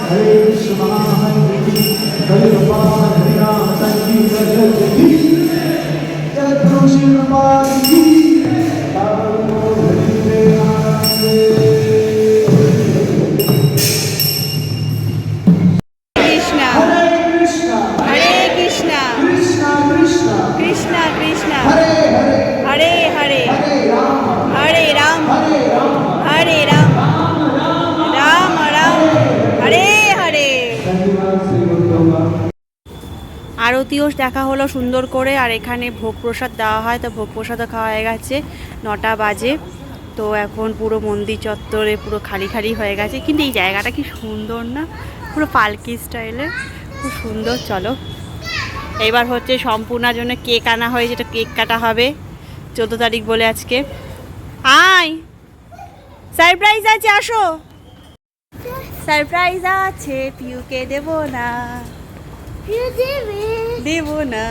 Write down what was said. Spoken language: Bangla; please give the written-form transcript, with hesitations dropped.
हरे कृष्ण महामंत्र की हरि गोपाल हरि नाम संकीर्तन की जय गुरु श्री गोपाल की कृष्णा हरे कृष्णा कृष्णा कृष्णा हरे हरे हरे राम राम राम हरे हरे। আরতিও দেখা হলো সুন্দর করে। আর এখানে ভোগ প্রসাদ দেওয়া হয়, তো ভোগ প্রসাদও খাওয়া হয়ে গেছে, 9টা বাজে। তো এখন পুরো মন্দির চত্বরে পুরো খালি খালি হয়ে গেছে, কিন্তু এই জায়গাটা কি সুন্দর না, পুরো পালকি স্টাইলে, খুব সুন্দর। চলো এবার হচ্ছে সম্পূর্ণার জন্য কেক আনা হয়েছে, যেটা কেক কাটা হবে 14 তারিখ বলে আজকে। আয় সারপ্রাইজ আছে, আসো সারপ্রাইজ আছে, পিউকে দেবো না, দেবো না।